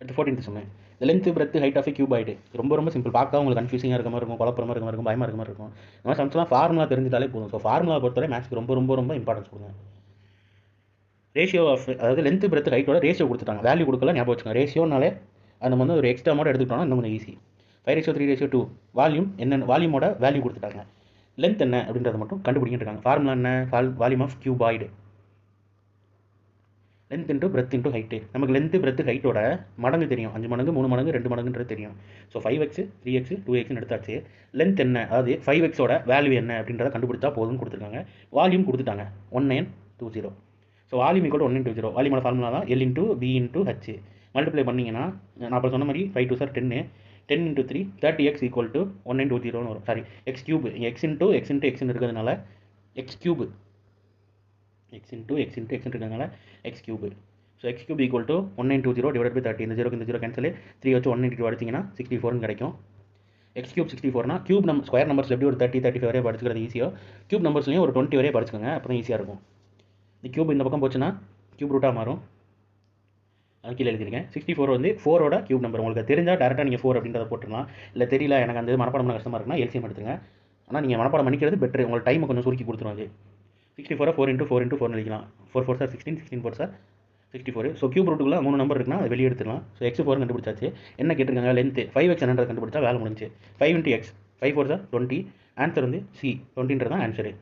அடுத்து 14th சம். The length breadth height of a cuboid. ரொம்ப சிம்பிள். பார்க்க உங்களுக்கு கன்ஃபியூசிங்காக இருக்க மாதிரி இருக்கும், குழப்பமா இருக்க மாதிரி இருக்கும், பயமாக இருக்க மாதிரி இருக்கும். இந்த மாதிரி சம்ஸ்லாம் ஃபார்முலா தெரிஞ்சிட்டாலே போதும். ஸோ ஃபார்முலா பொறுத்தவரை மேக்ஸ்க்கு ரொம்ப இம்பார்ட்டன்ஸ் கொடுங்க. ரேஷியோ ஆஃப், அதாவது லென்த் பிரெத் ஹைட்டோட ரேஷியோ கொடுத்துட்டாங்க, வேல்யூ கொடுக்கல, ஞாபகம் வச்சுக்கோங்க. ரேஷியோனாலே அது நம்ம வந்து ஒரு எக்ஸ்ட்ரா அமௌண்ட் எடுத்துக்கிட்டோம்னா இன்னும் கொஞ்சம் ஈஸி. 5:3:2. வால்யூம் என்ன, வால்யூமோட வேல்யூ கொடுத்துட்டாங்க. லென்த் என்ன அப்படின்றத மட்டும் கண்டுபிடிக்கிட்டு இருக்காங்க. ஃபார்முலா என்ன, volume of cuboid. Length into breadth into height. நமக்கு லென்த்து பிரெத் ஹைட்டோட மடங்கு தெரியும். 5 மடங்கு, 3 மடங்கு, 2 மடங்குன்றது தெரியும். ஸோ 5x 3x 2x எடுத்தாச்சு. லென்த் என்ன, அதாவது 5xோட வேல்யூ என்ன அப்படின்றத கண்டுபிடிச்சா போதும்னு கொடுத்துருக்காங்க. வால்யூம் கொடுத்துட்டாங்க 1920. So volume equal 1920. வால்யூமோட ஃபார்முலா தான் L into B into H. Multiply பண்ணிங்கன்னா நான் அப்போ சொன்ன மாதிரி 5 2 சார் 10, 10 × 3 30x ஈக்குவல் டு 1920 வரும். Sorry, x cube, x into இருக்கிறதுனால எக்ஸ் கியூப், x into இருக்கிறதுனால x cube. So x cube equal to 1920 divide by 30. இந்த 0 இந்த 0 கேன்சல், 3 வச்சு 192 அடிச்சிங்கன்னா 64 கிடைக்கும். x cube 64னா கியூப் ஸ்கொயர் நம்பர்ஸ் எப்படி ஒரு 30 35 வரையே படிச்சுக்கிறது ஈஸியோ, கியூப் நம்பர்ஸ்லையும் ஒரு 20 வரையே படிச்சுக்கோங்க, அப்போ தான் ஈஸியாக இருக்கும். இந்த கியூப் இந்த பக்கம் போச்சுன்னா கியூப் ரூட்டாக மாறும். அது கீழே எழுதிருக்கேன். 64 வந்து 4ஓட கியூப் நம்பர். உங்களுக்கு தெரிஞ்சால் டேரெக்டாக நீங்கள் 4 அப்படின்றத போட்டுருலாம். இல்லை தெரியல எனக்கு அந்த மனப்பாடம் பண்ண கஷ்டமாக இருக்குன்னா எல்சிஎம் எடுத்துங்க. ஆனால் நீங்கள் மனப்பாடம் பண்ணிக்கிறது பெட்ரு, உங்களுக்கு டைமை கொஞ்சம் சுருக்கி கொடுத்துரும். அது 64 4 × 4 × 4 எழுதிக்கலாம். 4 4 சார் 16, 16 4 சார் 64. ஸோ கியூப் ரூட்டுக்குள்ள 3 நம்பர் இருக்குன்னா அதை வெளியே எடுத்துக்கலாம். ஸோ x4 கண்டுபிடிச்சாச்சு. என்ன கேட்டிருக்காங்க, லென்த்து 5x என்னன்றது கண்டுபிடிச்சா வேலை முடிஞ்சு. 5 × x 5 4 சார் 20. ஆன்சர் வந்து C 20ன்றது தான் ஆன்சரு.